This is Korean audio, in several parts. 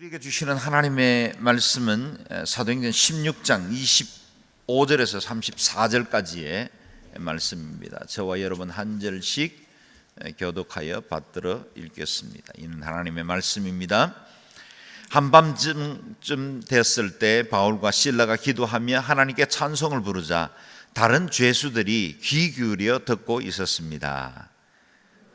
우리에게 주시는 하나님의 말씀은 사도행전 16장 25절에서 34절까지의 말씀입니다. 저와 여러분 한 절씩 교독하여 받들어 읽겠습니다. 이는 하나님의 말씀입니다. 한밤쯤 됐을 때 바울과 실라가 기도하며 하나님께 찬송을 부르자 다른 죄수들이 귀 기울여 듣고 있었습니다.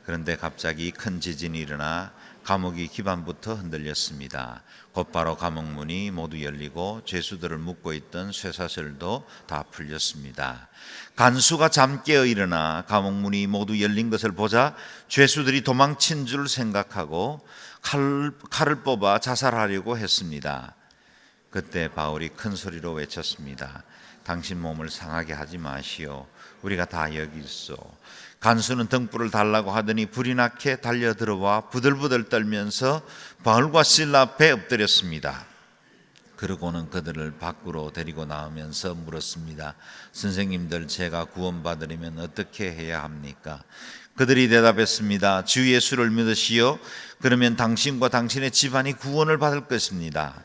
그런데 갑자기 큰 지진이 일어나 감옥이 기반부터 흔들렸습니다. 곧바로 감옥 문이 모두 열리고 죄수들을 묶고 있던 쇠사슬도 다 풀렸습니다. 간수가 잠 깨어 일어나 감옥 문이 모두 열린 것을 보자 죄수들이 도망친 줄 생각하고 칼을 뽑아 자살하려고 했습니다. 그때 바울이 큰 소리로 외쳤습니다. 당신 몸을 상하게 하지 마시오. 우리가 다 여기 있어. 간수는 등불을 달라고 하더니 불이 나게 달려들어와 부들부들 떨면서 바울과 실라 앞에 엎드렸습니다. 그러고는 그들을 밖으로 데리고 나오면서 물었습니다. 선생님들, 제가 구원받으려면 어떻게 해야 합니까? 그들이 대답했습니다. 주 예수를 믿으시오. 그러면 당신과 당신의 집안이 구원을 받을 것입니다.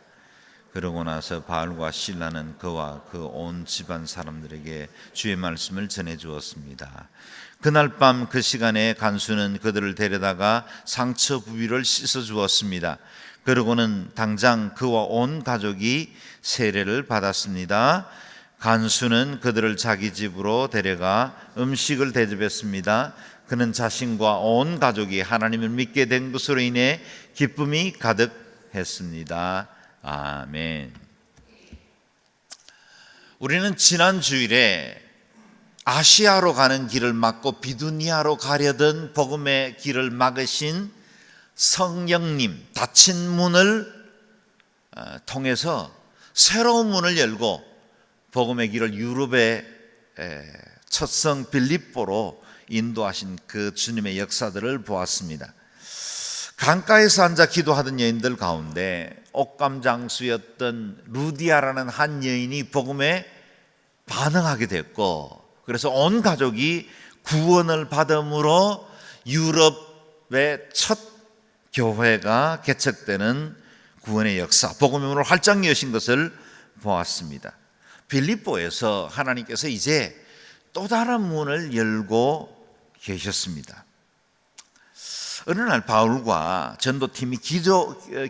그러고 나서 바울과 실라는 그와 그 온 집안 사람들에게 주의 말씀을 전해 주었습니다. 그날 밤 그 시간에 간수는 그들을 데려다가 상처 부위를 씻어 주었습니다. 그러고는 당장 그와 온 가족이 세례를 받았습니다. 간수는 그들을 자기 집으로 데려가 음식을 대접했습니다. 그는 자신과 온 가족이 하나님을 믿게 된 것으로 인해 기쁨이 가득했습니다. 아멘. 우리는 지난 주일에 아시아로 가는 길을 막고 비두니아로 가려던 복음의 길을 막으신 성령님, 닫힌 문을 통해서 새로운 문을 열고 복음의 길을 유럽의 첫성 빌립보로 인도하신 그 주님의 역사들을 보았습니다. 강가에서 앉아 기도하던 여인들 가운데 옥감장수였던 루디아라는 한 여인이 복음에 반응하게 됐고, 그래서 온 가족이 구원을 받음으로 유럽의 첫 교회가 개척되는 구원의 역사, 복음의 문을 활짝 여신 것을 보았습니다. 빌립보에서 하나님께서 이제 또 다른 문을 열고 계셨습니다. 어느 날 바울과 전도팀이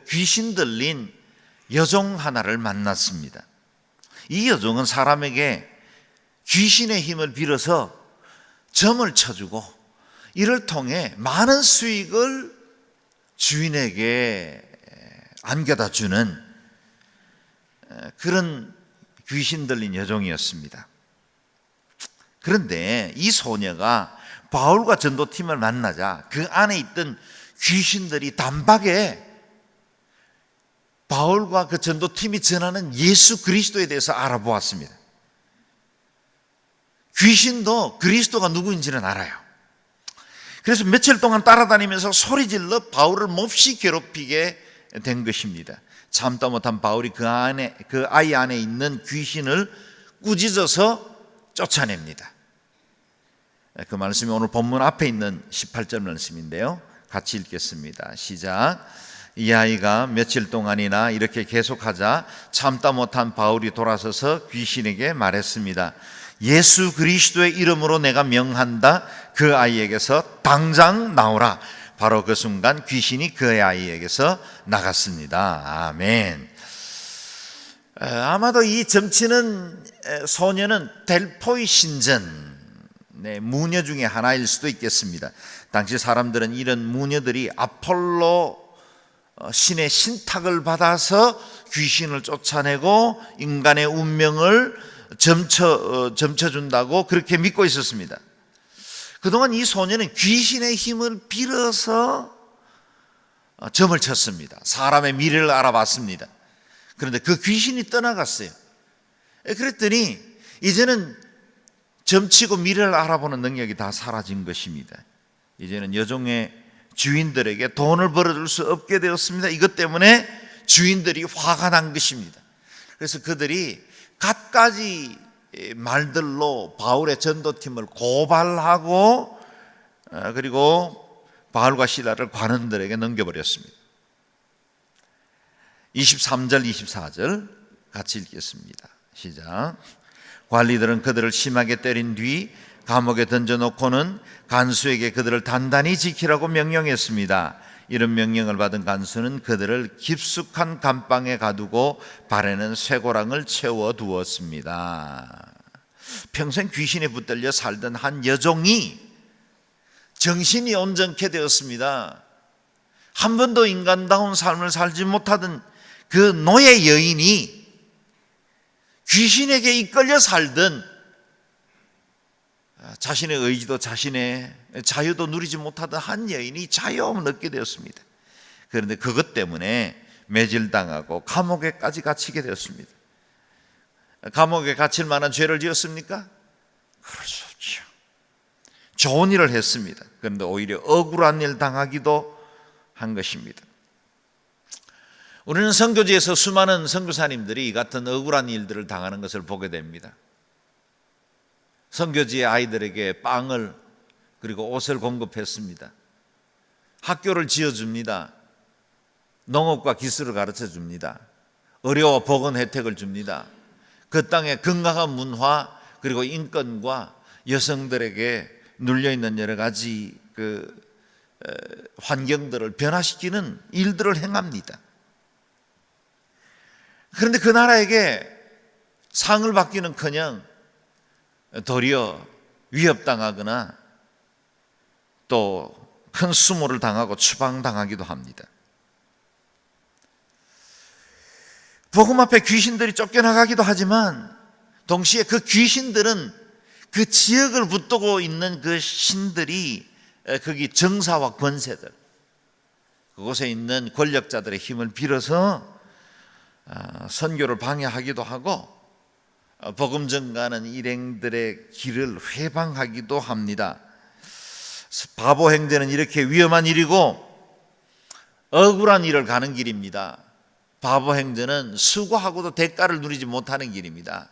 귀신 들린 여종 하나를 만났습니다. 이 여종은 사람에게 귀신의 힘을 빌어서 점을 쳐주고 이를 통해 많은 수익을 주인에게 안겨다 주는 그런 귀신 들린 여종이었습니다. 그런데 이 소녀가 바울과 전도팀을 만나자 그 안에 있던 귀신들이 단박에 바울과 그 전도팀이 전하는 예수 그리스도에 대해서 알아보았습니다. 귀신도 그리스도가 누구인지는 알아요. 그래서 며칠 동안 따라다니면서 소리질러 바울을 몹시 괴롭히게 된 것입니다. 참다 못한 바울이 그 아이 안에 있는 귀신을 꾸짖어서 쫓아냅니다. 그 말씀이 오늘 본문 앞에 있는 18절 말씀인데요. 같이 읽겠습니다. 시작. 이 아이가 며칠 동안이나 이렇게 계속하자 참다 못한 바울이 돌아서서 귀신에게 말했습니다. 예수 그리스도의 이름으로 내가 명한다. 그 아이에게서 당장 나오라. 바로 그 순간 귀신이 그 아이에게서 나갔습니다. 아멘. 아마도 이 점치는 소녀는 델포이 신전 무녀 중에 하나일 수도 있겠습니다. 당시 사람들은 이런 무녀들이 아폴로 신의 신탁을 받아서 귀신을 쫓아내고 인간의 운명을 점쳐준다고 그렇게 믿고 있었습니다. 그동안 이 소녀는 귀신의 힘을 빌어서 점을 쳤습니다. 사람의 미래를 알아봤습니다. 그런데 그 귀신이 떠나갔어요. 그랬더니 이제는 점치고 미래를 알아보는 능력이 다 사라진 것입니다. 이제는 여종의 주인들에게 돈을 벌어줄 수 없게 되었습니다. 이것 때문에 주인들이 화가 난 것입니다. 그래서 그들이 갖가지 말들로 바울의 전도팀을 고발하고 그리고 바울과 실라를 관원들에게 넘겨버렸습니다. 23절 24절 같이 읽겠습니다. 시작. 관리들은 그들을 심하게 때린 뒤 감옥에 던져놓고는 간수에게 그들을 단단히 지키라고 명령했습니다. 이런 명령을 받은 간수는 그들을 깊숙한 감방에 가두고 발에는 쇠고랑을 채워두었습니다. 평생 귀신에 붙들려 살던 한 여종이 정신이 온전케 되었습니다. 한 번도 인간다운 삶을 살지 못하던 그 노예 여인이 귀신에게 이끌려 살던, 자신의 의지도 자신의 자유도 누리지 못하던 한 여인이 자유함을 얻게 되었습니다. 그런데 그것 때문에 매질당하고 감옥에까지 갇히게 되었습니다. 감옥에 갇힐 만한 죄를 지었습니까? 그럴 수 없죠. 좋은 일을 했습니다. 그런데 오히려 억울한 일 당하기도 한 것입니다. 우리는 선교지에서 수많은 선교사님들이 이 같은 억울한 일들을 당하는 것을 보게 됩니다. 선교지의 아이들에게 빵을 그리고 옷을 공급했습니다. 학교를 지어줍니다. 농업과 기술을 가르쳐줍니다. 의료와 보건 혜택을 줍니다. 그 땅의 건강한 문화 그리고 인권과 여성들에게 눌려있는 여러 가지 환경들을 변화시키는 일들을 행합니다. 그런데 그 나라에게 상을 받기는커녕 도리어 위협당하거나 또 큰 수모를 당하고 추방당하기도 합니다. 복음 앞에 귀신들이 쫓겨나가기도 하지만 동시에 그 귀신들은 그 지역을 붙들고 있는 그 신들이 거기 정사와 권세들, 그곳에 있는 권력자들의 힘을 빌어서 선교를 방해하기도 하고 복음 전가하는 일행들의 길을 회방하기도 합니다. 바보 행제는 이렇게 위험한 일이고 억울한 일을 가는 길입니다. 바보 행제는 수고하고도 대가를 누리지 못하는 길입니다.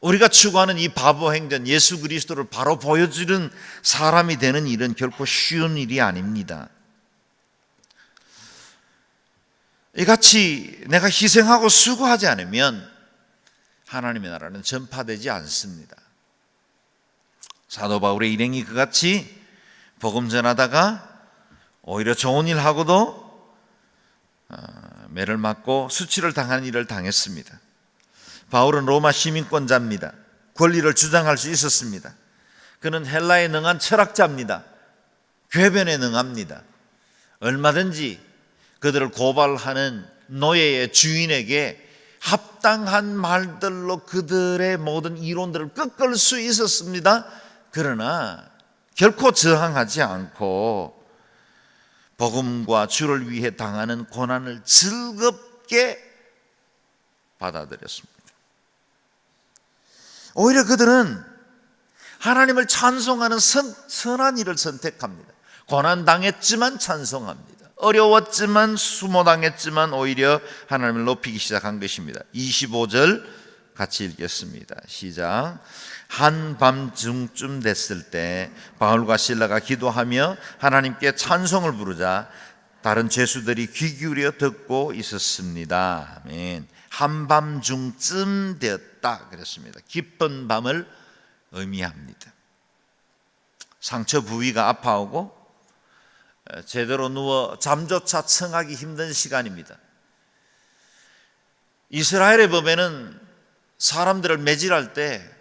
우리가 추구하는 이 바보 행전, 예수 그리스도를 바로 보여주는 사람이 되는 일은 결코 쉬운 일이 아닙니다. 이같이 내가 희생하고 수고하지 않으면 하나님의 나라는 전파되지 않습니다. 사도 바울의 일행이 그같이 복음 전하다가 오히려 좋은 일 하고도 매를 맞고 수치를 당하는 일을 당했습니다. 바울은 로마 시민권자입니다. 권리를 주장할 수 있었습니다. 그는 헬라에 능한 철학자입니다. 궤변에 능합니다. 얼마든지 그들을 고발하는 노예의 주인에게 합당한 말들로 그들의 모든 이론들을 꺾을 수 있었습니다. 그러나 결코 저항하지 않고 복음과 주를 위해 당하는 고난을 즐겁게 받아들였습니다. 오히려 그들은 하나님을 찬송하는 선한 일을 선택합니다. 고난당했지만 찬송합니다. 어려웠지만 수모당했지만 오히려 하나님을 높이기 시작한 것입니다. 25절 같이 읽겠습니다. 시작. 한밤중쯤 됐을 때 바울과 실라가 기도하며 하나님께 찬송을 부르자 다른 죄수들이 귀 기울여 듣고 있었습니다. 아멘. 한밤중쯤 되었다 그랬습니다. 깊은 밤을 의미합니다. 상처 부위가 아파오고 제대로 누워 잠조차 청하기 힘든 시간입니다. 이스라엘의 법에는 사람들을 매질할 때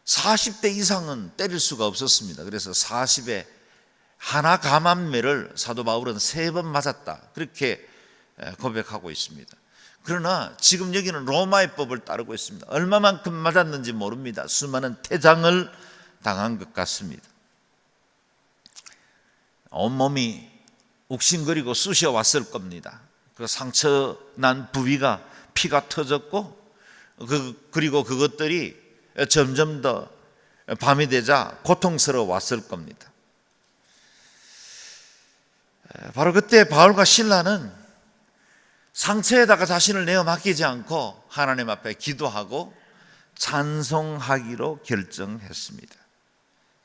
40대 이상은 때릴 수가 없었습니다. 그래서 40에 하나 감한매를 사도 바울은 3번 맞았다 그렇게 고백하고 있습니다. 그러나 지금 여기는 로마의 법을 따르고 있습니다. 얼마만큼 맞았는지 모릅니다. 수많은 태장을 당한 것 같습니다. 온몸이 욱신거리고 쑤셔 왔을 겁니다. 그 상처 난 부위가 피가 터졌고 그리고 그것들이 점점 더 밤이 되자 고통스러웠을 겁니다. 바로 그때 바울과 실라는 상처에다가 자신을 내어 맡기지 않고 하나님 앞에 기도하고 찬송하기로 결정했습니다.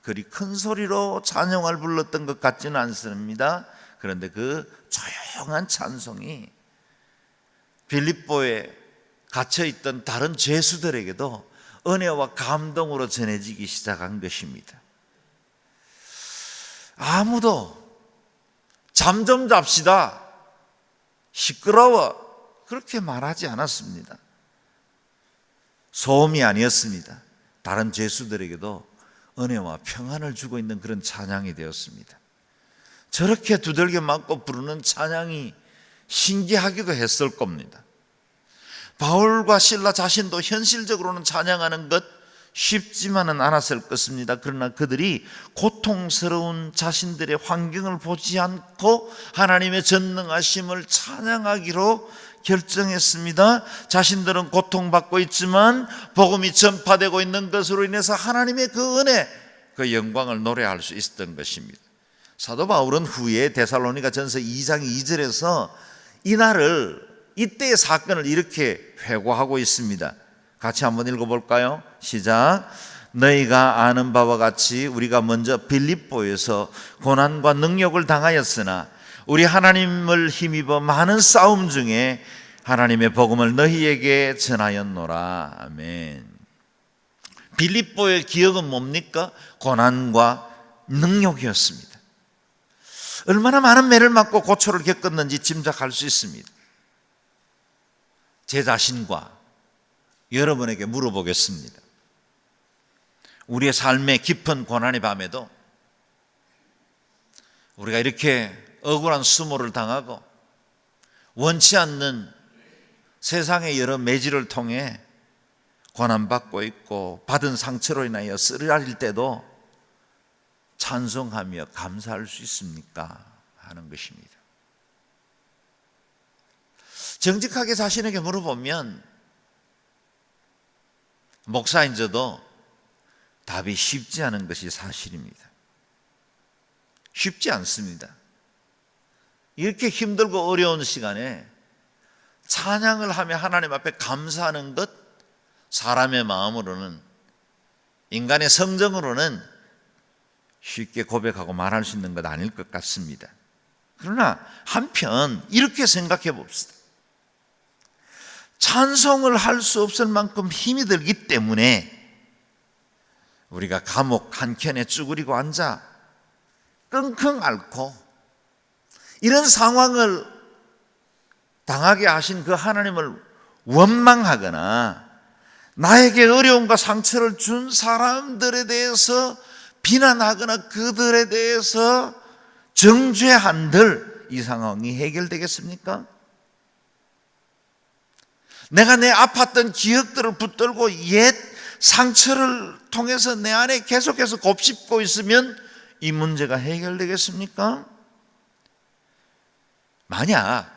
그리 큰 소리로 찬양을 불렀던 것 같지는 않습니다. 그런데 그 조용한 찬송이 빌립보에 갇혀있던 다른 죄수들에게도 은혜와 감동으로 전해지기 시작한 것입니다. 아무도 잠 좀 잡시다, 시끄러워, 그렇게 말하지 않았습니다. 소음이 아니었습니다. 다른 죄수들에게도 은혜와 평안을 주고 있는 그런 찬양이 되었습니다. 저렇게 두들겨 맞고 부르는 찬양이 신기하기도 했을 겁니다. 바울과 실라 자신도 현실적으로는 찬양하는 것 쉽지만은 않았을 것입니다. 그러나 그들이 고통스러운 자신들의 환경을 보지 않고 하나님의 전능하심을 찬양하기로 결정했습니다. 자신들은 고통받고 있지만 복음이 전파되고 있는 것으로 인해서 하나님의 그 은혜, 그 영광을 노래할 수 있었던 것입니다. 사도 바울은 후에 데살로니가전서 2장 2절에서 이때의 사건을 이렇게 회고하고 있습니다. 같이 한번 읽어볼까요? 시작. 너희가 아는 바와 같이 우리가 먼저 빌립보에서 고난과 능욕을 당하였으나 우리 하나님을 힘입어 많은 싸움 중에 하나님의 복음을 너희에게 전하였노라. 아멘. 빌립보의 기억은 뭡니까? 고난과 능욕이었습니다. 얼마나 많은 매를 맞고 고초를 겪었는지 짐작할 수 있습니다. 제 자신과 여러분에게 물어보겠습니다. 우리의 삶의 깊은 고난의 밤에도 우리가 이렇게 억울한 수모를 당하고 원치 않는 세상의 여러 매질을 통해 고난받고 있고 받은 상처로 인하여 쓰러질 때도 찬송하며 감사할 수 있습니까? 하는 것입니다. 정직하게 자신에게 물어보면 목사인 저도 답이 쉽지 않은 것이 사실입니다. 쉽지 않습니다. 이렇게 힘들고 어려운 시간에 찬양을 하며 하나님 앞에 감사하는 것, 사람의 마음으로는, 인간의 성정으로는 쉽게 고백하고 말할 수 있는 것 아닐 것 같습니다. 그러나 한편 이렇게 생각해 봅시다. 찬송을 할 수 없을 만큼 힘이 들기 때문에 우리가 감옥 한켠에 쭈그리고 앉아 끙끙 앓고 이런 상황을 당하게 하신 그 하나님을 원망하거나 나에게 어려움과 상처를 준 사람들에 대해서 비난하거나 그들에 대해서 정죄한들 이 상황이 해결되겠습니까? 내가 내 아팠던 기억들을 붙들고 옛 상처를 통해서 내 안에 계속해서 곱씹고 있으면 이 문제가 해결되겠습니까? 만약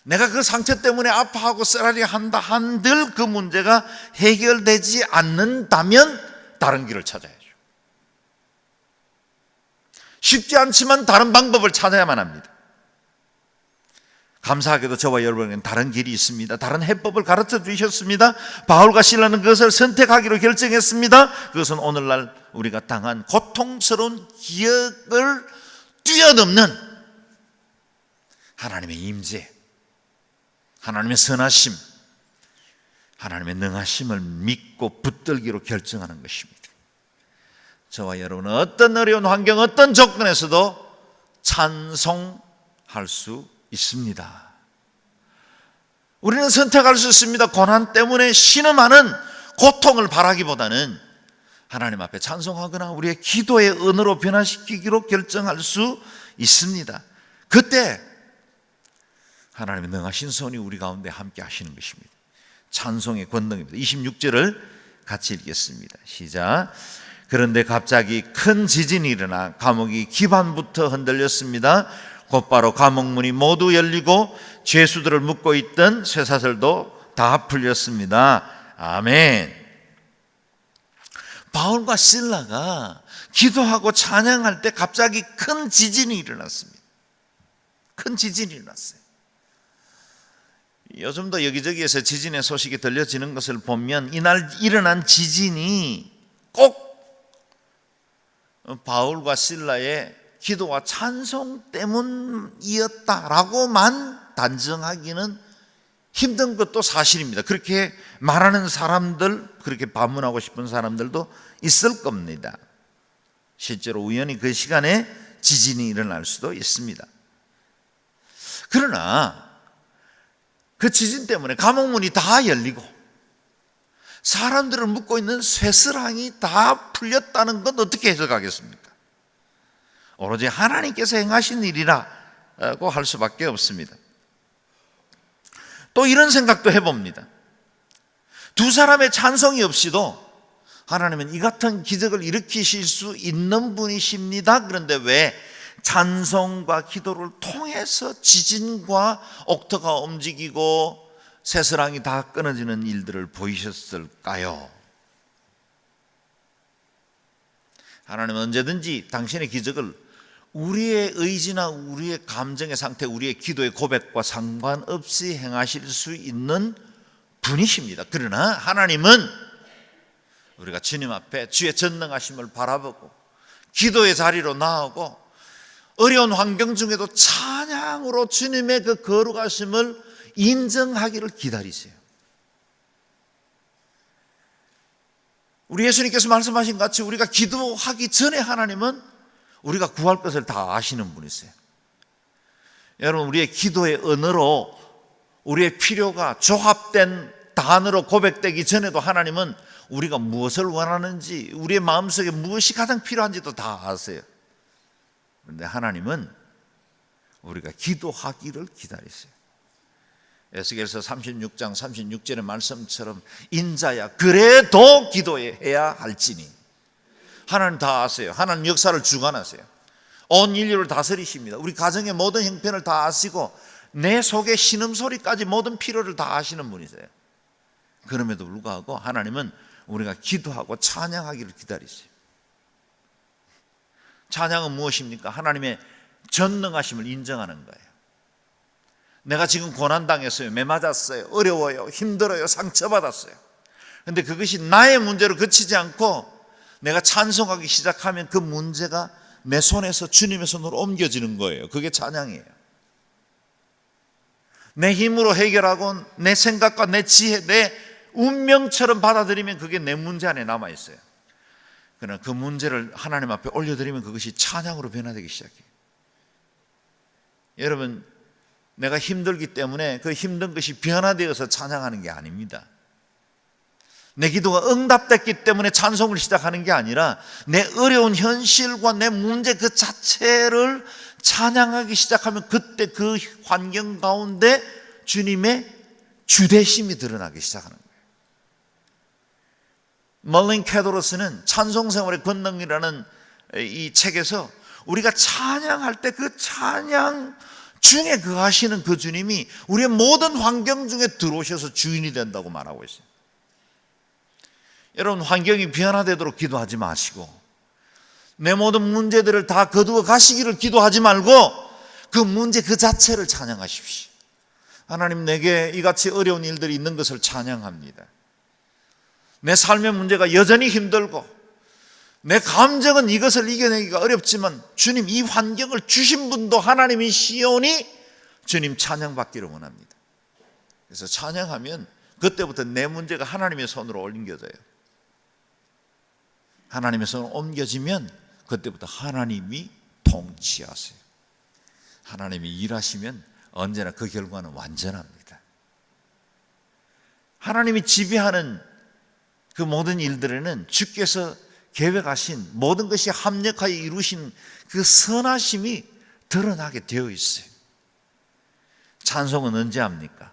내가 그 상처 때문에 아파하고 쓰라리 한다 한들 그 문제가 해결되지 않는다면 다른 길을 찾아야죠. 쉽지 않지만 다른 방법을 찾아야만 합니다. 감사하게도 저와 여러분에게는 다른 길이 있습니다. 다른 해법을 가르쳐 주셨습니다. 바울과 실라는 그것을 선택하기로 결정했습니다. 그것은 오늘날 우리가 당한 고통스러운 기억을 뛰어넘는 하나님의 임재, 하나님의 선하심, 하나님의 능하심을 믿고 붙들기로 결정하는 것입니다. 저와 여러분은 어떤 어려운 환경, 어떤 조건에서도 찬송할 수 있습니다. 우리는 선택할 수 있습니다. 고난 때문에 신음하는 고통을 바라기보다는 하나님 앞에 찬송하거나 우리의 기도의 은으로 변화시키기로 결정할 수 있습니다. 그때 하나님의 능하신 손이 우리 가운데 함께 하시는 것입니다. 찬송의 권능입니다. 26절을 같이 읽겠습니다. 시작. 그런데 갑자기 큰 지진이 일어나 감옥이 기반부터 흔들렸습니다. 곧바로 감옥문이 모두 열리고 죄수들을 묶고 있던 쇠사슬도 다 풀렸습니다. 아멘. 바울과 실라가 기도하고 찬양할 때 갑자기 큰 지진이 일어났습니다. 큰 지진이 일어났어요. 요즘도 여기저기에서 지진의 소식이 들려지는 것을 보면 이날 일어난 지진이 꼭 바울과 실라의 기도와 찬송 때문이었다라고만 단정하기는 힘든 것도 사실입니다. 그렇게 말하는 사람들, 그렇게 반문하고 싶은 사람들도 있을 겁니다. 실제로 우연히 그 시간에 지진이 일어날 수도 있습니다. 그러나 그 지진 때문에 감옥문이 다 열리고 사람들을 묶고 있는 쇠스랑이 다 풀렸다는 건 어떻게 해석하겠습니까? 오로지 하나님께서 행하신 일이라고 할 수밖에 없습니다. 또 이런 생각도 해봅니다. 두 사람의 찬성이 없이도 하나님은 이 같은 기적을 일으키실 수 있는 분이십니다. 그런데 왜 찬송과 기도를 통해서 지진과 옥토가 움직이고 쇠스랑이 다 끊어지는 일들을 보이셨을까요? 하나님은 언제든지 당신의 기적을 우리의 의지나 우리의 감정의 상태, 우리의 기도의 고백과 상관없이 행하실 수 있는 분이십니다. 그러나 하나님은 우리가 주님 앞에 주의 전능하심을 바라보고 기도의 자리로 나오고 어려운 환경 중에도 찬양으로 주님의 그 거룩하심을 인정하기를 기다리세요. 우리 예수님께서 말씀하신 같이 우리가 기도하기 전에 하나님은 우리가 구할 것을 다 아시는 분이세요. 여러분, 우리의 기도의 언어로 우리의 필요가 조합된 단어로 고백되기 전에도 하나님은 우리가 무엇을 원하는지, 우리의 마음속에 무엇이 가장 필요한지도 다 아세요. 그런데 하나님은 우리가 기도하기를 기다리세요. 에스겔서 36장 36절의 말씀처럼 인자야 그래도 기도해야 할지니. 하나님 다 아세요. 하나님 역사를 주관하세요. 온 인류를 다스리십니다. 우리 가정의 모든 형편을 다 아시고 내 속의 신음소리까지 모든 필요를 다 아시는 분이세요. 그럼에도 불구하고 하나님은 우리가 기도하고 찬양하기를 기다리세요. 찬양은 무엇입니까? 하나님의 전능하심을 인정하는 거예요. 내가 지금 고난당했어요. 매맞았어요. 어려워요. 힘들어요. 상처받았어요. 그런데 그것이 나의 문제로 그치지 않고 내가 찬송하기 시작하면 그 문제가 내 손에서 주님의 손으로 옮겨지는 거예요. 그게 찬양이에요. 내 힘으로 해결하고 내 생각과 내 지혜, 내 운명처럼 받아들이면 그게 내 문제 안에 남아있어요. 그러나 그 문제를 하나님 앞에 올려드리면 그것이 찬양으로 변화되기 시작해요. 여러분, 내가 힘들기 때문에 그 힘든 것이 변화되어서 찬양하는 게 아닙니다. 내 기도가 응답됐기 때문에 찬송을 시작하는 게 아니라 내 어려운 현실과 내 문제 그 자체를 찬양하기 시작하면 그때 그 환경 가운데 주님의 주대심이 드러나기 시작하는 거예요. 멀린 캐도로스는 찬송생활의 권능이라는 이 책에서 우리가 찬양할 때 그 찬양 중에 거하시는 그 주님이 우리의 모든 환경 중에 들어오셔서 주인이 된다고 말하고 있어요. 여러분, 환경이 변화되도록 기도하지 마시고 내 모든 문제들을 다 거두어 가시기를 기도하지 말고 그 문제 그 자체를 찬양하십시오. 하나님, 내게 이같이 어려운 일들이 있는 것을 찬양합니다. 내 삶의 문제가 여전히 힘들고 내 감정은 이것을 이겨내기가 어렵지만 주님, 이 환경을 주신 분도 하나님이시오니 주님 찬양받기를 원합니다. 그래서 찬양하면 그때부터 내 문제가 하나님의 손으로 옮겨져요. 하나님의 손으로 옮겨지면 그때부터 하나님이 통치하세요. 하나님이 일하시면 언제나 그 결과는 완전합니다. 하나님이 지배하는 그 모든 일들에는 주께서 계획하신 모든 것이 합력하여 이루신 그 선하심이 드러나게 되어 있어요. 찬송은 언제 합니까?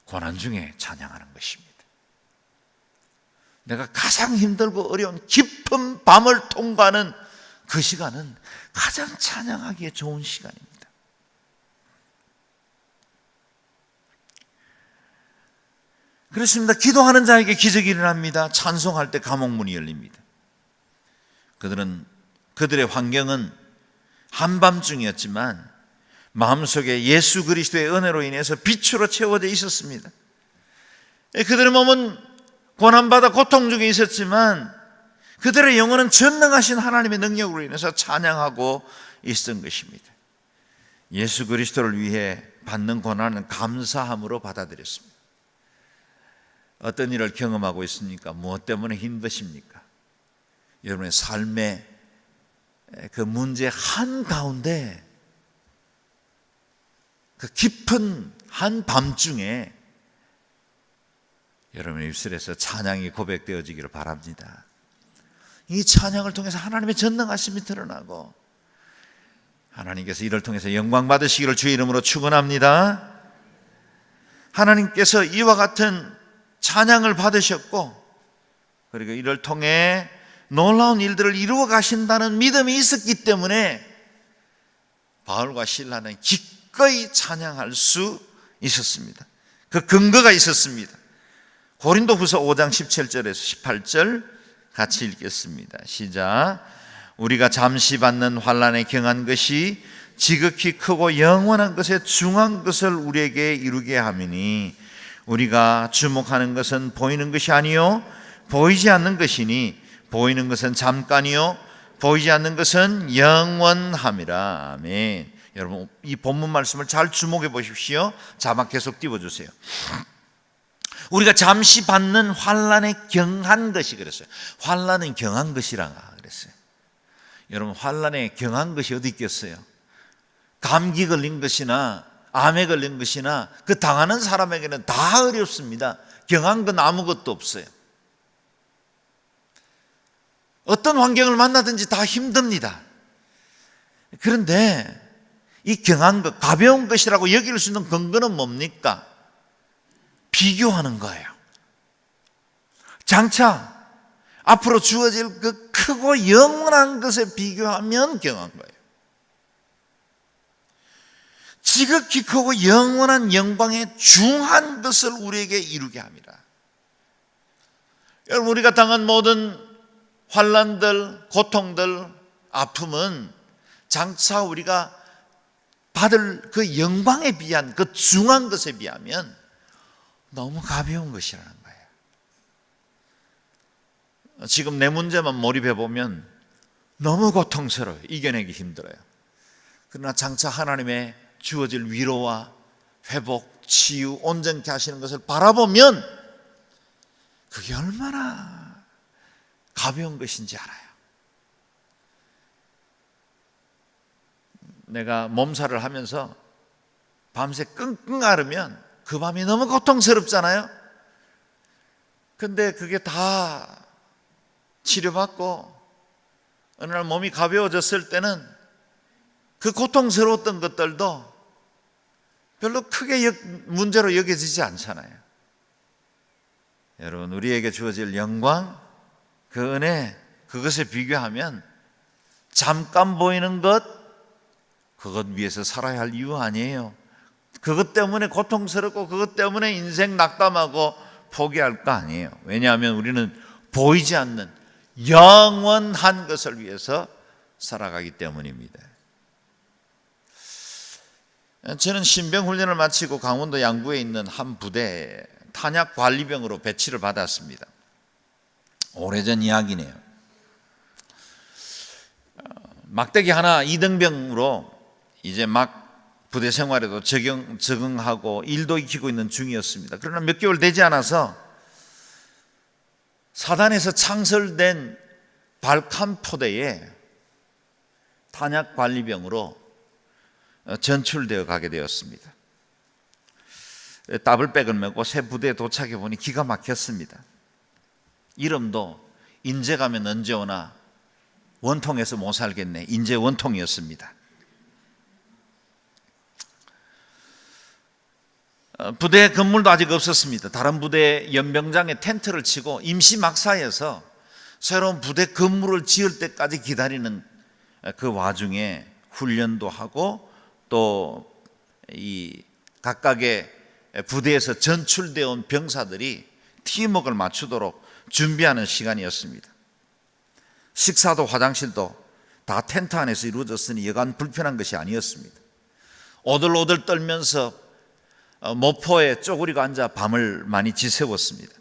고난 중에 찬양하는 것입니다. 내가 가장 힘들고 어려운 깊은 밤을 통과하는 그 시간은 가장 찬양하기에 좋은 시간입니다. 그렇습니다. 기도하는 자에게 기적이 일어납니다. 찬송할 때 감옥문이 열립니다. 그들의 환경은 한밤중이었지만 마음속에 예수 그리스도의 은혜로 인해서 빛으로 채워져 있었습니다. 그들의 몸은 고난받아 고통 중에 있었지만 그들의 영혼은 전능하신 하나님의 능력으로 인해서 찬양하고 있었던 것입니다. 예수 그리스도를 위해 받는 고난은 감사함으로 받아들였습니다. 어떤 일을 경험하고 있습니까? 무엇 때문에 힘드십니까? 여러분의 삶의 그 문제 한가운데 그 깊은 한밤중에 여러분의 입술에서 찬양이 고백되어지기를 바랍니다. 이 찬양을 통해서 하나님의 전능하심이 드러나고 하나님께서 이를 통해서 영광 받으시기를 주의 이름으로 축원합니다. 하나님께서 이와 같은 찬양을 받으셨고 그리고 이를 통해 놀라운 일들을 이루어 가신다는 믿음이 있었기 때문에 바울과 실라는 기꺼이 찬양할 수 있었습니다. 그 근거가 있었습니다. 고린도후서 5장 17절에서 18절 같이 읽겠습니다. 시작. 우리가 잠시 받는 환난에 경한 것이 지극히 크고 영원한 것에 중한 것을 우리에게 이루게 함이니 우리가 주목하는 것은 보이는 것이 아니요 보이지 않는 것이니 보이는 것은 잠깐이요 보이지 않는 것은 영원함이라. 아멘. 여러분 이 본문 말씀을 잘 주목해 보십시오. 자막 계속 띄워주세요. 우리가 잠시 받는 환난에 경한 것이 그랬어요. 환난은 경한 것이라 그랬어요. 여러분 환난에 경한 것이 어디 있겠어요? 감기 걸린 것이나 암에 걸린 것이나 그 당하는 사람에게는 다 어렵습니다. 경한 건 아무것도 없어요. 어떤 환경을 만나든지 다 힘듭니다. 그런데 이 경한 것, 가벼운 것이라고 여길 수 있는 근거는 뭡니까? 비교하는 거예요. 장차 앞으로 주어질 그 크고 영원한 것에 비교하면 경한 거예요. 지극히 크고 영원한 영광의 중한 것을 우리에게 이루게 합니다. 여러분 우리가 당한 모든 환난들, 고통들, 아픔은 장차 우리가 받을 그 영광에 비한 그 중한 것에 비하면 너무 가벼운 것이라는 거예요. 지금 내 문제만 몰입해 보면 너무 고통스러워요. 이겨내기 힘들어요. 그러나 장차 하나님의 주어질 위로와 회복, 치유, 온전케 하시는 것을 바라보면 그게 얼마나 가벼운 것인지 알아요. 내가 몸살을 하면서 밤새 끙끙 앓으면 그 밤이 너무 고통스럽잖아요. 근데 그게 다 치료받고 어느 날 몸이 가벼워졌을 때는 그 고통스러웠던 것들도 별로 크게 문제로 여겨지지 않잖아요. 여러분 우리에게 주어질 영광, 그 은혜, 그것에 비교하면 잠깐 보이는 것, 그것 위해서 살아야 할 이유 아니에요. 그것 때문에 고통스럽고 그것 때문에 인생 낙담하고 포기할 거 아니에요. 왜냐하면 우리는 보이지 않는 영원한 것을 위해서 살아가기 때문입니다. 저는 신병훈련을 마치고 강원도 양구에 있는 한 부대에 탄약관리병으로 배치를 받았습니다. 오래전 이야기네요. 막대기 하나 2등병으로 이제 막 부대 생활에도 적응하고 일도 익히고 있는 중이었습니다. 그러나 몇 개월 되지 않아서 사단에서 창설된 발칸 포대에 탄약관리병으로 전출되어 가게 되었습니다. 더블백을 메고 새 부대에 도착해 보니 기가 막혔습니다. 이름도 인제 가면 언제 오나 원통에서 못 살겠네. 인제 원통이었습니다. 부대 건물도 아직 없었습니다. 다른 부대 연병장에 텐트를 치고 임시 막사에서 새로운 부대 건물을 지을 때까지 기다리는 그 와중에 훈련도 하고 또 이 각각의 부대에서 전출되어 온 병사들이 팀워크를 맞추도록 준비하는 시간이었습니다. 식사도 화장실도 다 텐트 안에서 이루어졌으니 여간 불편한 것이 아니었습니다. 오들오들 떨면서 모포에 쪼그리고 앉아 밤을 많이 지새웠습니다.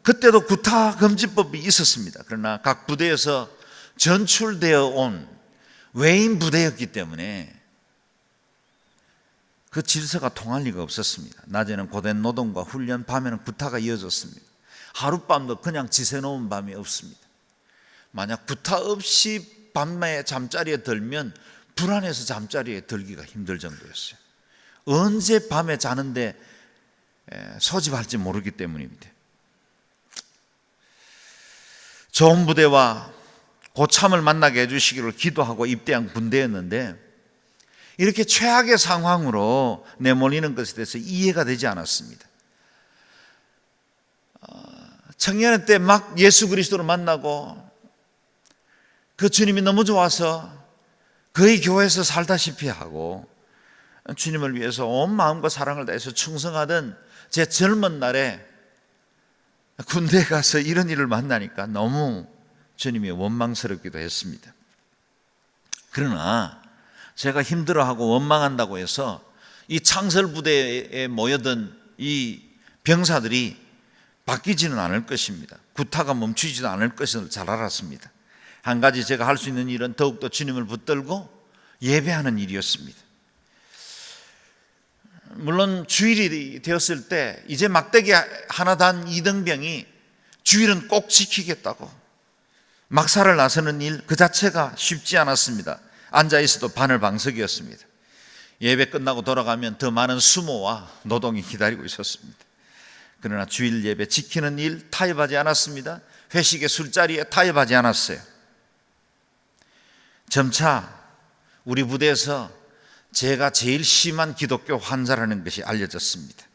그때도 구타금지법이 있었습니다. 그러나 각 부대에서 전출되어 온 외인 부대였기 때문에 그 질서가 통할 리가 없었습니다. 낮에는 고된 노동과 훈련, 밤에는 구타가 이어졌습니다. 하룻밤도 그냥 지새놓은 밤이 없습니다. 만약 구타 없이 밤에 잠자리에 들면 불안해서 잠자리에 들기가 힘들 정도였어요. 언제 밤에 자는데 소집할지 모르기 때문입니다. 좋은 부대와 고참을 만나게 해주시기를 기도하고 입대한 군대였는데 이렇게 최악의 상황으로 내몰리는 것에 대해서 이해가 되지 않았습니다. 청년의 때 막 예수 그리스도를 만나고 그 주님이 너무 좋아서 거의 교회에서 살다시피 하고 주님을 위해서 온 마음과 사랑을 다해서 충성하던 제 젊은 날에 군대에 가서 이런 일을 만나니까 너무 주님이 원망스럽기도 했습니다. 그러나 제가 힘들어하고 원망한다고 해서 이 창설부대에 모여든 이 병사들이 바뀌지는 않을 것입니다. 구타가 멈추지도 않을 것을 잘 알았습니다. 한 가지 제가 할 수 있는 일은 더욱더 주님을 붙들고 예배하는 일이었습니다. 물론 주일이 되었을 때 이제 막대기 하나 단 이등병이 주일은 꼭 지키겠다고 막사를 나서는 일 그 자체가 쉽지 않았습니다. 앉아있어도 바늘방석이었습니다. 예배 끝나고 돌아가면 더 많은 수모와 노동이 기다리고 있었습니다. 그러나 주일 예배 지키는 일 타협하지 않았습니다. 회식의 술자리에 타협하지 않았어요. 점차 우리 부대에서 제가 제일 심한 기독교 환자라는 것이 알려졌습니다.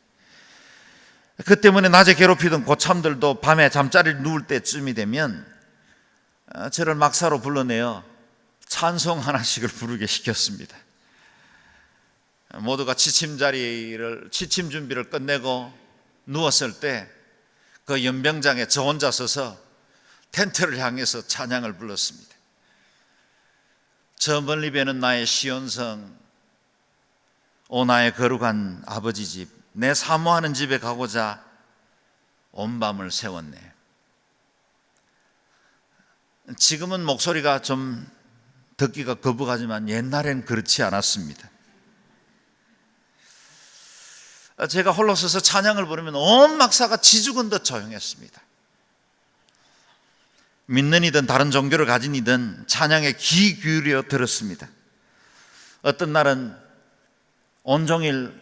그 때문에 낮에 괴롭히던 고참들도 밤에 잠자리를 누울 때쯤이 되면 저를 막사로 불러내어 찬송 하나씩을 부르게 시켰습니다. 모두가 취침 준비를 끝내고 누웠을 때 그 연병장에 저 혼자 서서 텐트를 향해서 찬양을 불렀습니다. 저 멀리 배는 나의 시온성, 오 나의 거룩한 아버지 집, 내 사모하는 집에 가고자 온 밤을 세웠네. 지금은 목소리가 좀 듣기가 거북하지만 옛날엔 그렇지 않았습니다. 제가 홀로 서서 찬양을 부르면 온 막사가 지죽은 듯 조용했습니다. 믿는 이든 다른 종교를 가진 이든 찬양에 귀 기울여 들었습니다. 어떤 날은 온종일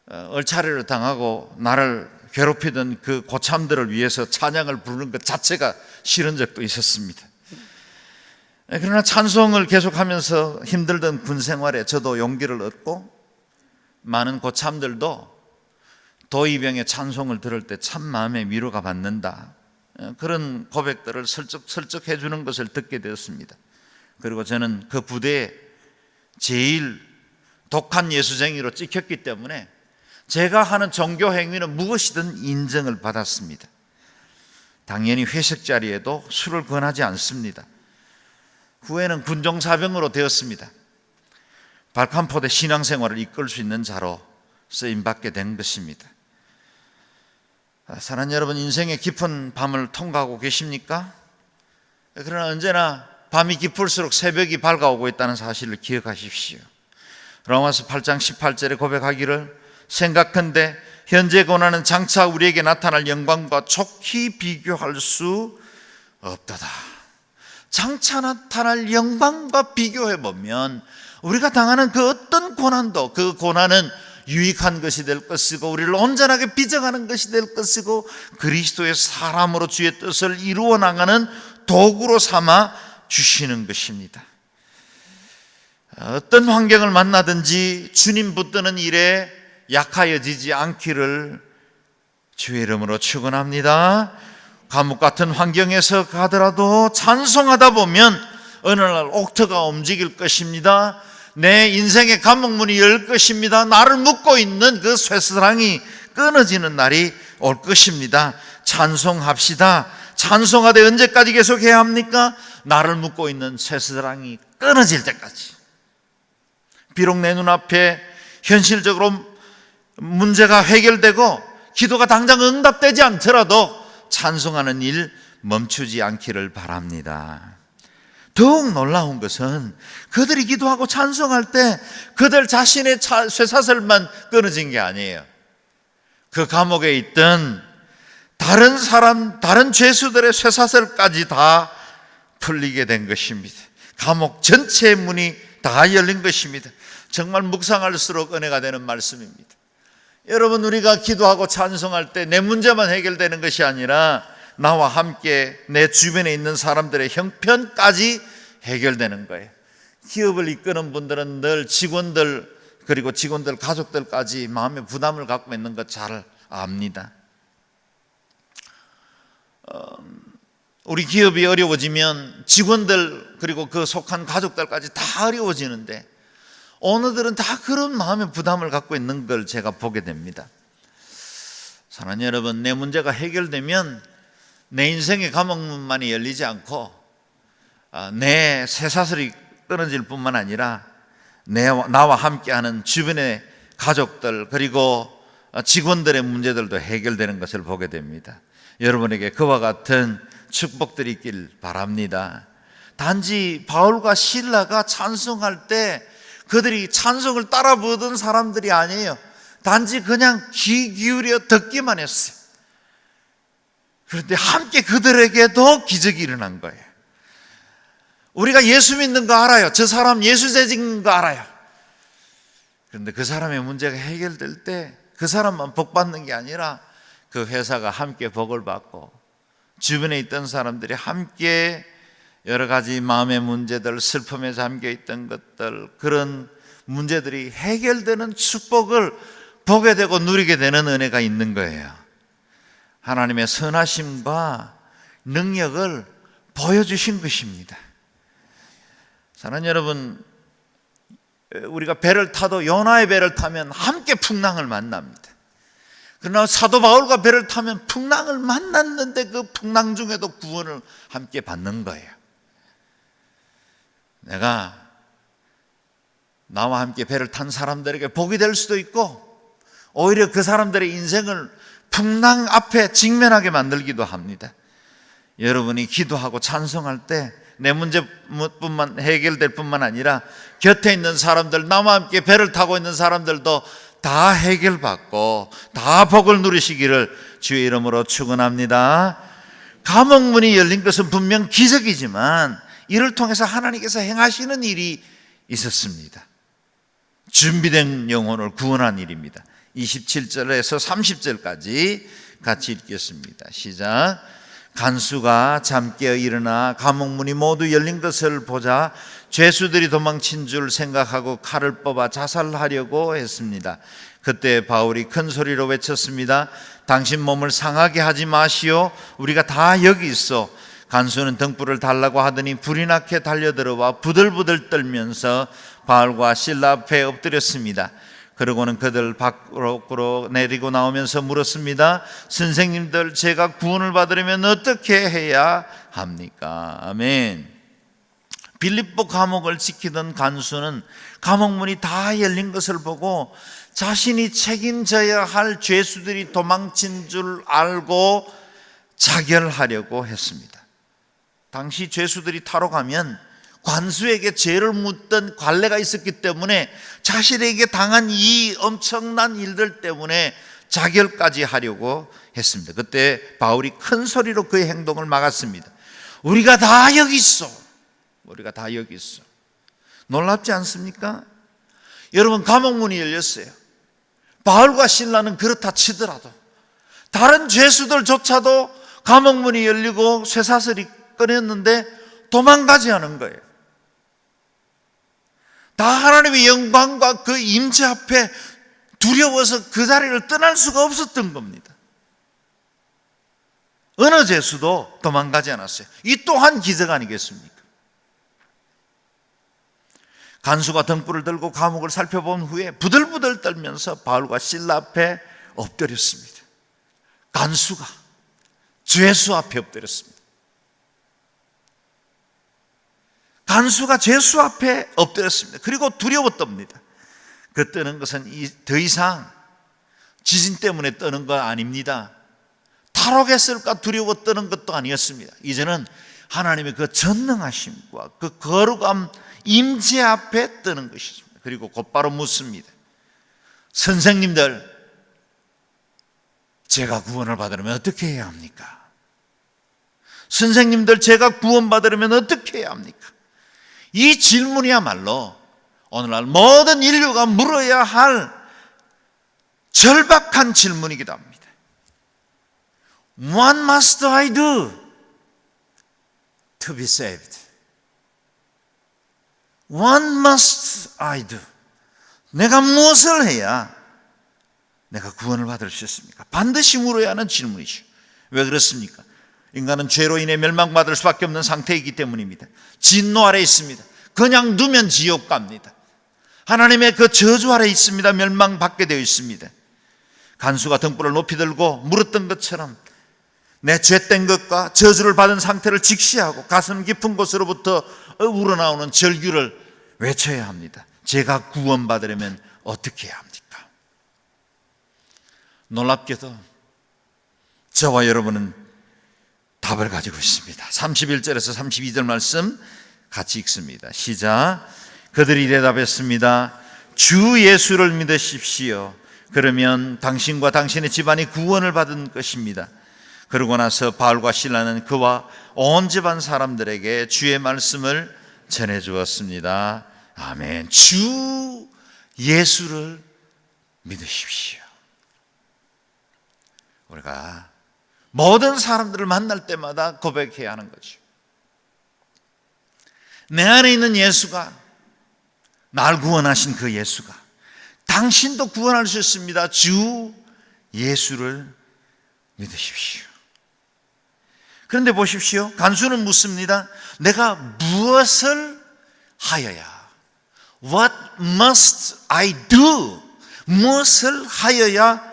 얼차례를 당하고 나를 괴롭히던 그 고참들을 위해서 찬양을 부르는 것 자체가 싫은 적도 있었습니다. 그러나 찬송을 계속하면서 힘들던 군 생활에 저도 용기를 얻고 많은 고참들도 도의병의 찬송을 들을 때 참 마음의 위로가 받는다, 그런 고백들을 슬쩍 해주는 것을 듣게 되었습니다. 그리고 저는 그 부대에 제일 독한 예수쟁이로 찍혔기 때문에 제가 하는 종교 행위는 무엇이든 인정을 받았습니다. 당연히 회식 자리에도 술을 권하지 않습니다. 후에는 군종사병으로 되었습니다. 발칸포대 신앙생활을 이끌 수 있는 자로 쓰임받게 된 것입니다. 사랑하는 여러분, 인생의 깊은 밤을 통과하고 계십니까? 그러나 언제나 밤이 깊을수록 새벽이 밝아오고 있다는 사실을 기억하십시오. 로마서 8장 18절에 고백하기를 생각한데 현재 고난은 장차 우리에게 나타날 영광과 족히 비교할 수 없도다. 장차 나타날 영광과 비교해보면 우리가 당하는 그 어떤 고난도 그 고난은 유익한 것이 될 것이고 우리를 온전하게 빚어가는 것이 될 것이고 그리스도의 사람으로 주의 뜻을 이루어 나가는 도구로 삼아 주시는 것입니다. 어떤 환경을 만나든지 주님 붙드는 일에 약하여지지 않기를 주의 이름으로 축원합니다. 감옥 같은 환경에서 가더라도 찬송하다 보면 어느 날 옥터가 움직일 것입니다. 내 인생의 감옥문이 열 것입니다. 나를 묶고 있는 그 쇠사랑이 끊어지는 날이 올 것입니다. 찬송합시다. 찬송하되 언제까지 계속해야 합니까? 나를 묶고 있는 쇠사랑이 끊어질 때까지. 비록 내 눈앞에 현실적으로 문제가 해결되고 기도가 당장 응답되지 않더라도 찬송하는 일 멈추지 않기를 바랍니다. 더욱 놀라운 것은 그들이 기도하고 찬송할 때 그들 자신의 쇠사슬만 끊어진 게 아니에요. 그 감옥에 있던 다른 죄수들의 쇠사슬까지 다 풀리게 된 것입니다. 감옥 전체의 문이 다 열린 것입니다. 정말 묵상할수록 은혜가 되는 말씀입니다. 여러분, 우리가 기도하고 찬송할 때 내 문제만 해결되는 것이 아니라 나와 함께 내 주변에 있는 사람들의 형편까지 해결되는 거예요. 기업을 이끄는 분들은 늘 직원들, 그리고 직원들 가족들까지 마음의 부담을 갖고 있는 것 잘 압니다. 우리 기업이 어려워지면 직원들 그리고 그 속한 가족들까지 다 어려워지는데, 오너들은 다 그런 마음의 부담을 갖고 있는 걸 제가 보게 됩니다. 사랑하는 여러분, 내 문제가 해결되면 내 인생의 감옥문만이 열리지 않고 내 쇠사슬이 끊어질 뿐만 아니라 나와 함께하는 주변의 가족들 그리고 직원들의 문제들도 해결되는 것을 보게 됩니다. 여러분에게 그와 같은 축복들이 있길 바랍니다. 단지 바울과 실라가 찬송할 때 그들이 찬송을 따라 부르던 사람들이 아니에요. 단지 그냥 귀 기울여 듣기만 했어요. 그런데 함께 그들에게도 기적이 일어난 거예요. 우리가 예수 믿는 거 알아요. 저 사람 예수 재직인 거 알아요. 그런데 그 사람의 문제가 해결될 때 그 사람만 복 받는 게 아니라 그 회사가 함께 복을 받고 주변에 있던 사람들이 함께 여러 가지 마음의 문제들, 슬픔에 잠겨 있던 것들, 그런 문제들이 해결되는 축복을 보게 되고 누리게 되는 은혜가 있는 거예요. 하나님의 선하심과 능력을 보여주신 것입니다. 사랑하는 여러분, 우리가 배를 타도 요나의 배를 타면 함께 풍랑을 만납니다. 그러나 사도 바울과 배를 타면 풍랑을 만났는데 그 풍랑 중에도 구원을 함께 받는 거예요. 내가 나와 함께 배를 탄 사람들에게 복이 될 수도 있고 오히려 그 사람들의 인생을 풍랑 앞에 직면하게 만들기도 합니다. 여러분이 기도하고 찬송할 때 내 문제뿐만 해결될 뿐만 아니라 곁에 있는 사람들, 나와 함께 배를 타고 있는 사람들도 다 해결받고 다 복을 누리시기를 주의 이름으로 축원합니다. 감옥문이 열린 것은 분명 기적이지만 이를 통해서 하나님께서 행하시는 일이 있었습니다. 준비된 영혼을 구원한 일입니다. 27절에서 30절까지 같이 읽겠습니다. 시작. 간수가 잠 깨어 일어나 감옥문이 모두 열린 것을 보자 죄수들이 도망친 줄 생각하고 칼을 뽑아 자살하려고 했습니다. 그때 바울이 큰 소리로 외쳤습니다. 당신 몸을 상하게 하지 마시오. 우리가 다 여기 있어. 간수는 등불을 달라고 하더니 불이 나게 달려들어와 부들부들 떨면서 바울과 실라 앞에 엎드렸습니다. 그러고는 그들 밖으로 내리고 나오면서 물었습니다. 선생님들, 제가 구원을 받으려면 어떻게 해야 합니까? 아멘. 빌립보 감옥을 지키던 간수는 감옥문이 다 열린 것을 보고 자신이 책임져야 할 죄수들이 도망친 줄 알고 자결하려고 했습니다. 당시 죄수들이 타러 가면 관수에게 죄를 묻던 관례가 있었기 때문에 자신에게 당한 이 엄청난 일들 때문에 자결까지 하려고 했습니다. 그때 바울이 큰 소리로 그의 행동을 막았습니다. 우리가 다 여기 있어. 우리가 다 여기 있어. 놀랍지 않습니까? 여러분, 감옥문이 열렸어요. 바울과 실라는 그렇다 치더라도 다른 죄수들조차도 감옥문이 열리고 쇠사슬이 끊었는데 도망가지 않은 거예요. 다 하나님의 영광과 그 임재 앞에 두려워서 그 자리를 떠날 수가 없었던 겁니다. 어느 죄수도 도망가지 않았어요. 이 또한 기적 아니겠습니까? 간수가 등불을 들고 감옥을 살펴본 후에 부들부들 떨면서 바울과 실라 앞에 엎드렸습니다. 간수가 죄수 앞에 엎드렸습니다. 간수가 죄수 앞에 엎드렸습니다. 그리고 두려웠답니다. 그 떠는 것은 더 이상 지진 때문에 떠는 거 아닙니다. 탈옥했을까 두려워 떠는 것도 아니었습니다. 이제는 하나님의 그 전능하심과 그 거룩함 임재 앞에 뜨는 것입니다. 그리고 곧바로 묻습니다. 선생님들, 제가 구원을 받으려면 어떻게 해야 합니까? 선생님들, 제가 구원받으려면 어떻게 해야 합니까? 이 질문이야말로 오늘날 모든 인류가 물어야 할 절박한 질문이기도 합니다. What must I do to be saved? What must I do? 내가 무엇을 해야 내가 구원을 받을 수 있습니까? 반드시 물어야 하는 질문이죠. 왜 그렇습니까? 인간은 죄로 인해 멸망받을 수밖에 없는 상태이기 때문입니다. 진노 아래 있습니다. 그냥 두면 지옥 갑니다. 하나님의 그 저주 아래 있습니다. 멸망받게 되어 있습니다. 간수가 등불을 높이 들고 물었던 것처럼 내 죄된 것과 저주를 받은 상태를 직시하고 가슴 깊은 곳으로부터 우러나오는 절규를 외쳐야 합니다. 제가 구원받으려면 어떻게 해야 합니까? 놀랍게도 저와 여러분은 답을 가지고 있습니다. 31절에서 32절 말씀 같이 읽습니다. 시작. 그들이 대답했습니다. 주 예수를 믿으십시오. 그러면 당신과 당신의 집안이 구원을 받은 것입니다. 그러고 나서 바울과 실라는 그와 온 집안 사람들에게 주의 말씀을 전해 주었습니다. 아멘. 주 예수를 믿으십시오. 우리가 모든 사람들을 만날 때마다 고백해야 하는 거죠. 내 안에 있는 예수가, 날 구원하신 그 예수가 당신도 구원할 수 있습니다. 주 예수를 믿으십시오. 그런데 보십시오. 간수는 묻습니다. 내가 무엇을 하여야? What must I do? 무엇을 하여야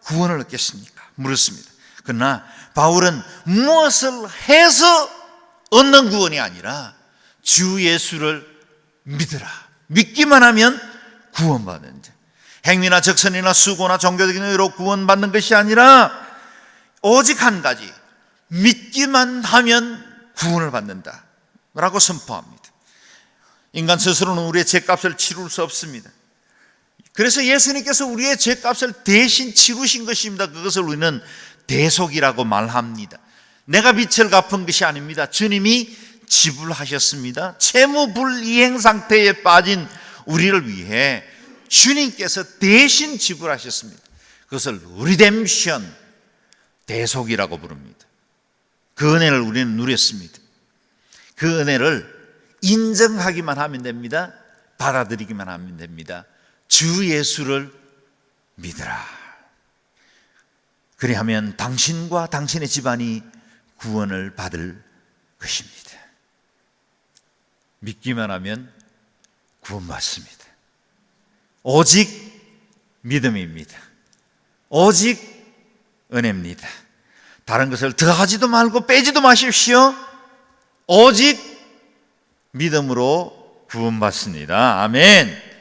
구원을 얻겠습니까? 물었습니다. 그러나 바울은 무엇을 해서 얻는 구원이 아니라 주 예수를 믿으라. 믿기만 하면 구원받는 자. 행위나 적선이나 수고나 종교적인 의로 구원받는 것이 아니라 오직 한 가지, 믿기만 하면 구원을 받는다 라고 선포합니다. 인간 스스로는 우리의 죄값을 치룰 수 없습니다. 그래서 예수님께서 우리의 죄값을 대신 치루신 것입니다. 그것을 우리는 대속이라고 말합니다. 내가 빚을 갚은 것이 아닙니다. 주님이 지불하셨습니다. 채무불이행 상태에 빠진 우리를 위해 주님께서 대신 지불하셨습니다. 그것을 리뎀션, 대속이라고 부릅니다. 그 은혜를 우리는 누렸습니다. 그 은혜를 인정하기만 하면 됩니다. 받아들이기만 하면 됩니다. 주 예수를 믿으라. 그리하면 당신과 당신의 집안이 구원을 받을 것입니다. 믿기만 하면 구원받습니다. 오직 믿음입니다. 오직 은혜입니다. 다른 것을 더하지도 말고 빼지도 마십시오. 오직 믿음으로 구원받습니다. 아멘.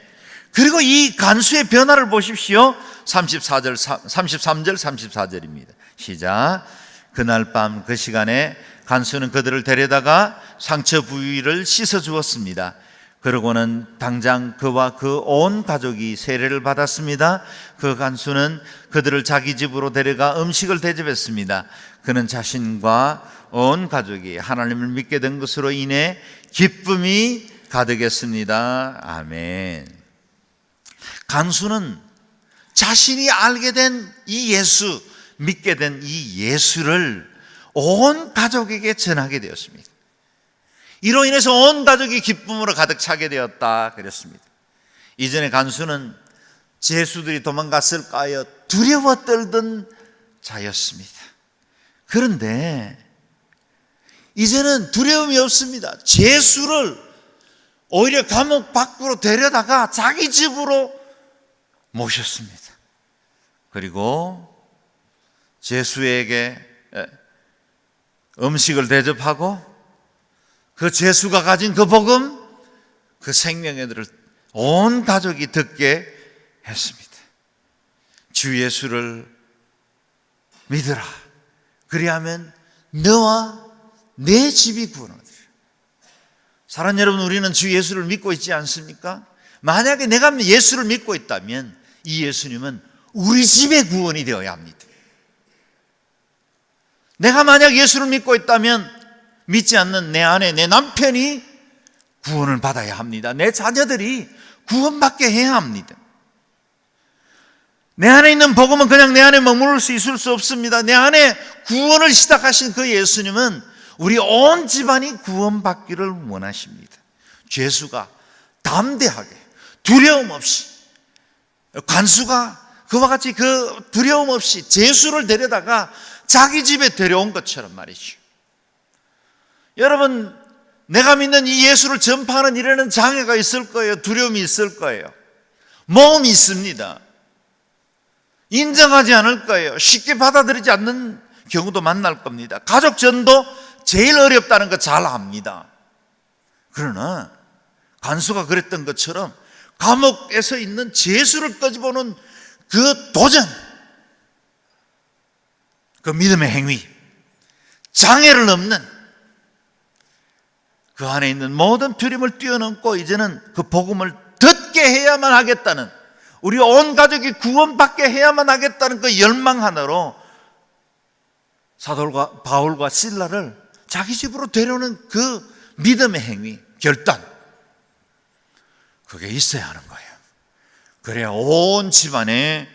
그리고 이 간수의 변화를 보십시오. 33절, 34절입니다. 시작. 그날 밤 그 시간에 간수는 그들을 데려다가 상처 부위를 씻어 주었습니다. 그러고는 당장 그와 그 온 가족이 세례를 받았습니다. 그 간수는 그들을 자기 집으로 데려가 음식을 대접했습니다. 그는 자신과 온 가족이 하나님을 믿게 된 것으로 인해 기쁨이 가득했습니다. 아멘. 간수는 자신이 알게 된 이 예수, 믿게 된 이 예수를 온 가족에게 전하게 되었습니다. 이로 인해서 온 가족이 기쁨으로 가득 차게 되었다 그랬습니다. 이전에 간수는 제수들이 도망갔을까 하여 두려워 떨던 자였습니다. 그런데 이제는 두려움이 없습니다. 제수를 오히려 감옥 밖으로 데려다가 자기 집으로 모셨습니다. 그리고 제수에게 음식을 대접하고 그 제수가 가진 그 복음, 그 생명의들을 온 가족이 듣게 했습니다. 주 예수를 믿으라. 그리하면 너와 내 집이 구원을 얻으리라. 사랑하는 여러분, 우리는 주 예수를 믿고 있지 않습니까? 만약에 내가 예수를 믿고 있다면 이 예수님은 우리 집의 구원이 되어야 합니다. 내가 만약 예수를 믿고 있다면 믿지 않는 내 아내, 내 남편이 구원을 받아야 합니다. 내 자녀들이 구원받게 해야 합니다. 내 안에 있는 복음은 그냥 내 안에 머무를 수 있을 수 없습니다. 내 안에 구원을 시작하신 그 예수님은 우리 온 집안이 구원받기를 원하십니다. 죄수가 담대하게 두려움 없이, 관수가 그와 같이 그 두려움 없이 죄수를 데려다가 자기 집에 데려온 것처럼 말이죠. 여러분, 내가 믿는 이 예수를 전파하는 일에는 장애가 있을 거예요. 두려움이 있을 거예요. 모험이 있습니다. 인정하지 않을 거예요. 쉽게 받아들이지 않는 경우도 만날 겁니다. 가족 전도 제일 어렵다는 거 잘 압니다. 그러나 간수가 그랬던 것처럼 감옥에서 있는 죄수를 끄집어오는 그 도전, 그 믿음의 행위, 장애를 넘는 그 안에 있는 모든 두려움을 뛰어넘고 이제는 그 복음을 듣게 해야만 하겠다는, 우리 온 가족이 구원받게 해야만 하겠다는 그 열망 하나로 사도 바울과 실라를 자기 집으로 데려오는 그 믿음의 행위, 결단, 그게 있어야 하는 거예요. 그래야 온 집안에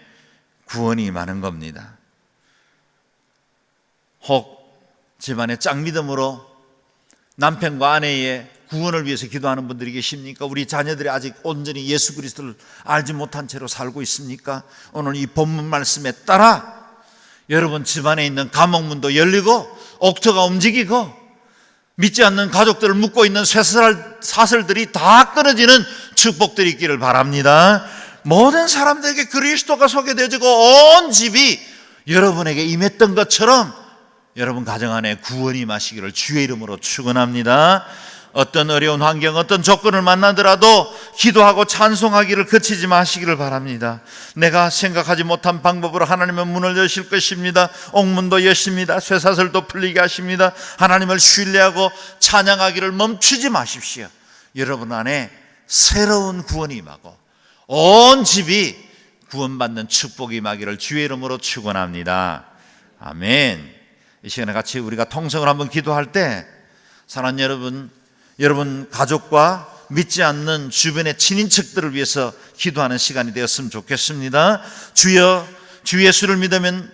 구원이 임하는 겁니다. 혹 집안의 짝믿음으로 남편과 아내의 구원을 위해서 기도하는 분들이 계십니까? 우리 자녀들이 아직 온전히 예수 그리스도를 알지 못한 채로 살고 있습니까? 오늘 이 본문 말씀에 따라 여러분 집안에 있는 감옥문도 열리고 옥토가 움직이고 믿지 않는 가족들을 묶고 있는 쇠사슬들이 다 끊어지는 축복들이 있기를 바랍니다. 모든 사람들에게 그리스도가 소개되어지고 온 집이 여러분에게 임했던 것처럼 여러분 가정 안에 구원이 임하시기를 주의 이름으로 축원합니다. 어떤 어려운 환경, 어떤 조건을 만나더라도 기도하고 찬송하기를 그치지 마시기를 바랍니다. 내가 생각하지 못한 방법으로 하나님은 문을 여실 것입니다. 옥문도 여십니다. 쇠사슬도 풀리게 하십니다. 하나님을 신뢰하고 찬양하기를 멈추지 마십시오. 여러분 안에 새로운 구원이 임하고 온 집이 구원받는 축복이 임하기를 주의 이름으로 축원합니다. 아멘. 이 시간에 같이 우리가 통성을 한번 기도할 때 사랑하는 여러분 가족과 믿지 않는 주변의 친인척들을 위해서 기도하는 시간이 되었으면 좋겠습니다. 주여, 주 예수를 믿으면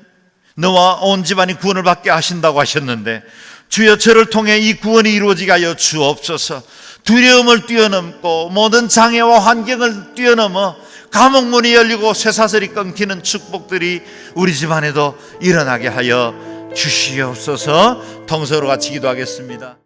너와 온 집안이 구원을 받게 하신다고 하셨는데 주여, 저를 통해 이 구원이 이루어지게 하여 주옵소서. 두려움을 뛰어넘고 모든 장애와 환경을 뛰어넘어 감옥문이 열리고 쇠사슬이 끊기는 축복들이 우리 집안에도 일어나게 하여 주시옵소서. 통성으로 같이 기도하겠습니다.